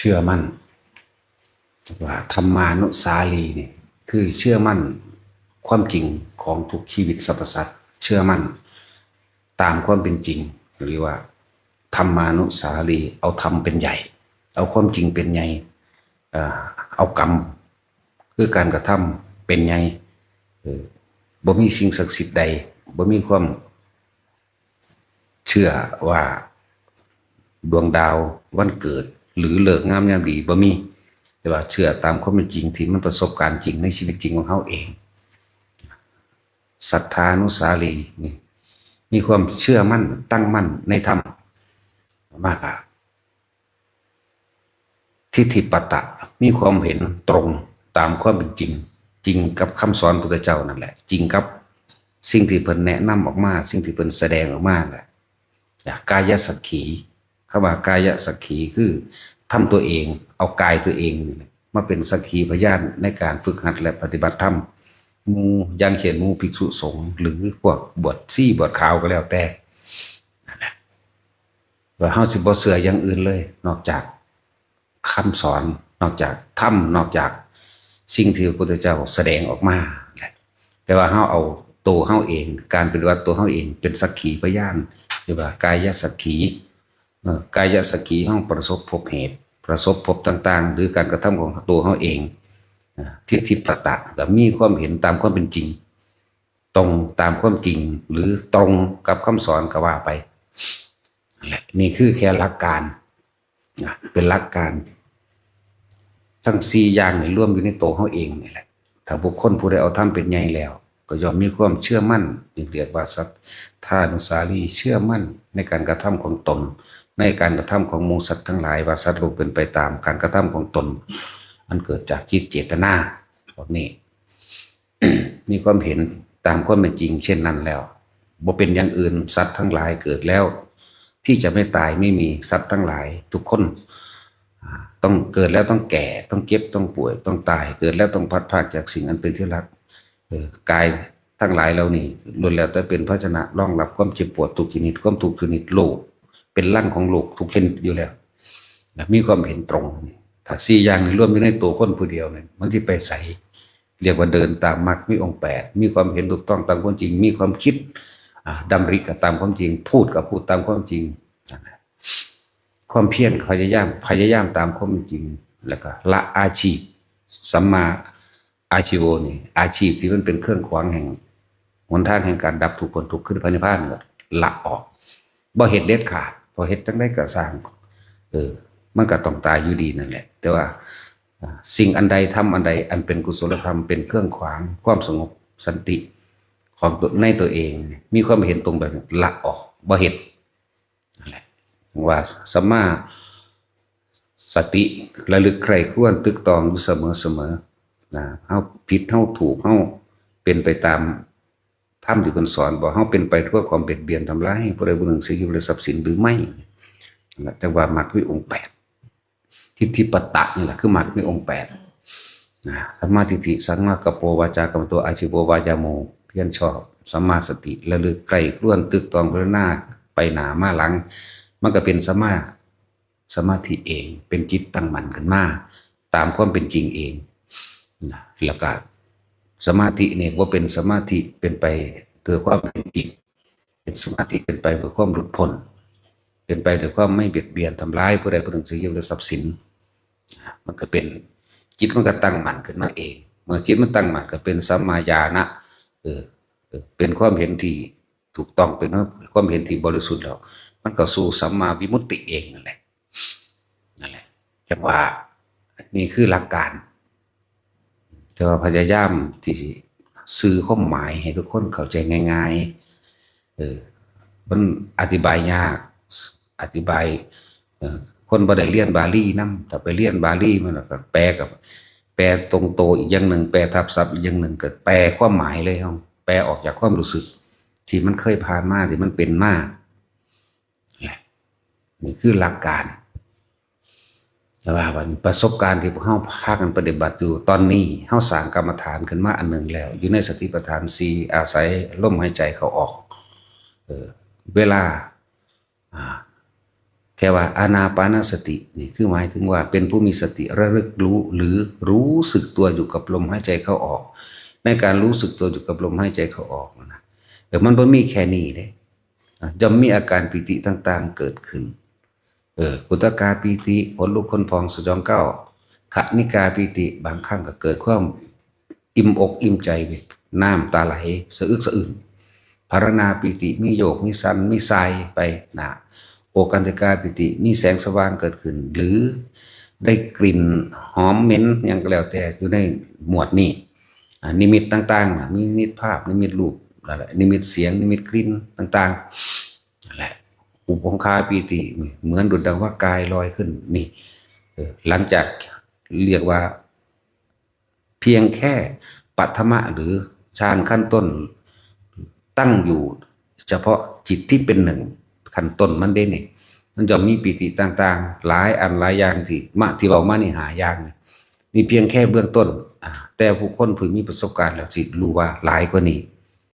เชื่อมั่นว่าธรรมานุสาลีนี่คือเชื่อมั่นความจริงของทุกชีวิตสรรพสัตว์เชื่อมั่นตามความเป็นจริงหรือว่าธรรมานุสาลีเอาธรรมเป็นใหญ่เอาความจริงเป็นใหญ่เอากรรมคือการกระทำเป็นใหญ่บ่มีสิ่งศักดิ์สิทธิ์ใดบ่มีความเชื่อว่าดวงดาววันเกิดหรือเลิกงามยามดีบ่มีแต่ว่าเชื่อตามความเป็นจริงที่มันประสบการณ์จริงในชีวิตจริงของเขาเองศรัทธานุสาลีนี่มีความเชื่อมั่นตั้งมั่นในธรรมมากทิฏฐิปตะมีความเห็นตรงตามความเป็นจริงจริงกับคำสอนพระพุทธเจ้านั่นแหละจริงกับสิ่งที่เพิ่นแนะนำออกมาสิ่งที่เพิ่นแสดงออกมาแหละกายสักขีคำว่ากายสักขีคือทำตัวเองเอากายตัวเองมาเป็นสักขีพยานในการฝึกหัดและปฏิบัติธรรมมูยังเขียนมูภิกษุสงฆ์หรือพวกบวชซี่บวชขาวก็แล้วแต่นั่นแหละว่าเฮาสิบ่เชื่ออย่างอื่นเลยนอกจากคำสอนนอกจากธรรมนอกจากสิ่งที่พระพุทธเจ้าแสดงออกมาแหละแต่ว่าเฮาเอาตัวเฮาเองการปฏิบัติตัวเฮาเองเป็นสักขีพยานหรือว่ากายสักขีกายสักขีเฮาประสบพบเหตุประสบพบต่างๆหรือการกระทำของตัวเฮาเองทิฏฐิปตะก็มีความเห็นตามความเป็นจริงตรงตามความจริงหรือตรงกับคำสอนก็ว่าไปนี่คือแค่หลักการเป็นหลักการทั้ง4อย่างนี่รวมอยู่ในตัวเขาเองนี่แหละถ้าบุคคลผู้ใดเอาธรรมเป็นใหญ่แล้วก็ย่อมมีความเชื่อมั่นเรียกว่าศรัทธานุสาลีเชื่อมั่นในการกระทำของตนในการกระทำของหมู่สัตว์ทั้งหลายว่าสัตว์โลกเป็นไปตามการกระทำของตนมันเกิดจากจิตเจตนาพวกนี้ มีความเห็นตามความเป็นจริงเช่นนั้นแล้วบ่เป็นอย่างอื่นสัตว์ทั้งหลายเกิดแล้วที่จะไม่ตายไม่มีสัตว์ทั้งหลายทุกคนต้องเกิดแล้วต้องแก่ต้องเจ็บต้องป่วยต้องตายเกิดแล้วต้องพัดพรากจากสิ่งอันเป็นที่รักกายทั้งหลายเหล่านี้ล้วนแล้วแต่เป็นภาชนะรองรับความเจ็บปวดทุกชนิดความทุกข์ชนิดโลกเป็นร่างของโลกทุกชนิดอยู่แล้วมีความเห็นตรงถ้า4อย่างนี้รวมอยู่ในตัวคนผู้เดียวเนี่ยมันสิไปใส่เรียกว่าเดินตามมรรคมีองค์8มีความเห็นถูกต้องตามความจริงมีความคิดดำริกับตามความจริงพูดกับพูดตามความจริงความเพียรพยายามตามความจริงแล้วก็ละอาชีพสัมมาอาชีโวนี่อาชีพที่มันเป็นเครื่องขวางแห่งหนทางแห่งการดับทุกข์พ้นทุกข์ขึ้นพระนิพพานละออกบ่เฮ็ดเด็ดขาดพอเฮ็ดจังได๋ก็สร้างมันก็ต้องตายอยู่ดีนั่นแหละแต่ว่าสิ่งอันใดทำอันใดอันเป็นกุศลธรรมเป็นเครื่องขวางความสงบสันติของในตัวเองมีความเห็นตรงแบบละออกบ่เฮ็ดนั่นแหละว่าสัมมาสติระลึกใคร่ครวญตึกตองอยู่เสมอนะเฮาผิดเฮาถูกเฮาเป็นไปตามธรรมที่เพิ่นสอนบ่เฮาเป็นไปเพื่อความเบียดเบียนทำร้ายผู้ใดผู้หนึ่งเสียชีวิตหรือทรัพย์สินหรือไม่จังว่ามรรคมีองค์8ทิฏฐิปตะนี่แหละคือมรรคมีองค์8นะสัมมาทิฏฐิสัมมากัปโปวาจากัมโตอาชีโววายาโมเพียรชอบสัมมาสติระลึกใกล้ครวนตึกตองไปหน้าไปหน้ามาหลังมันก็เป็นสมาธิเองเป็นจิตตั้งมั่นขึ้นมาตามความเป็นจริงเองนะแล้วก็สมาธิเนี่ยว่าเป็นสมาธิเป็นไปเพื่อความเป็นจริงเป็นสมาธิเป็นไปเพื่อความหลุดพ้นเป็นไปด้วยความไม่เบียดเบียนทำร้ายผู้ใดผู้หนึ่งเสียชีวิตหรือทรัพย์สินมันก็เป็นจิตมันก็ตั้งมั่นขึ้นมาเองเมื่อจิตมันตั้งมั่นก็เป็นสัมมาญาณะเป็นความเห็นที่ถูกต้องเป็นความเห็นที่บริสุทธิ์แล้วมันก็สู่สัมมาวิมุตติเองนั่นแหละจังว่านี่คือหลักการแต่ว่าพยายามที่สื่อความหมายให้ทุกคนเข้าใจง่ายๆมันอธิบายยากอธิบายคนบ่ได้เรียนบาลีนำถ้าไปเรียนบาลีมันก็แปลกับแปลตรงโตอีกอย่างหนึ่งแปลทับศัพท์อีกอย่างหนึ่งก็แปลความหมายเลยเฮาแปลออกจากความรู้สึกที่มันเคยผ่านมาที่มันเป็นมานี่คือหลักการแต่ว่าประสบการณ์ที่พวกเฮาพากันปฏิบัติอยู่ตอนนี้เฮาสร้างกรรมฐานขึ้นมาอันหนึ่งแล้วอยู่ในสติปัฏฐาน4อาศัยลมหายใจเข้าออกเวลา แค่ว่าอานาปานสตินี่คือหมายถึงว่าเป็นผู้มีสติระลึกรู้หรือรู้สึกตัวอยู่กับลมหายใจเข้าออกในการรู้สึกตัวอยู่กับลมหายใจเข้าออกนะแต่มันบ่มีแค่นี้เด้ย่อมมีอาการปิติต่างๆเกิดขึ้นกุตกาปิติขนลุกขนพองสยองก้าวขณิกาปิติบางครั้งก็เกิดความอิ่มอกอิ่มใจน้ำตาไหลสะอึกสะอื้นภารณาปิติมีโยกมีสันมีทรายไปนะโอกันติกาปิติมีแสงสว่างเกิดขึ้นหรือได้กลิ่นหอมเหม็นอย่างก็แล้วแต่อยู่ในหมวดนี้นิมิตต่างๆมีนิมิตภาพนิมิตรูปอะไรนิมิตเสียงนิมิตกลิ่นต่างๆนั่นแหละอุปงคาปิติเหมือนดุจดังว่ากายลอยขึ้นนี่หลังจากเรียกว่าเพียงแค่ปัทมะหรือฌานขั้นต้นตั้งอยู่เฉพาะจิตที่เป็นหนึ่งขั้นต้นมันได้เนี่ยมันจะมีปิติต่างๆหลายอันหลายอย่างที่เรามานี่หาอย่างนี่เพียงแค่เบื้องต้นแต่ผู้คนผู้มีประสบการณ์แล้วสิรู้ว่าหลายกว่านี้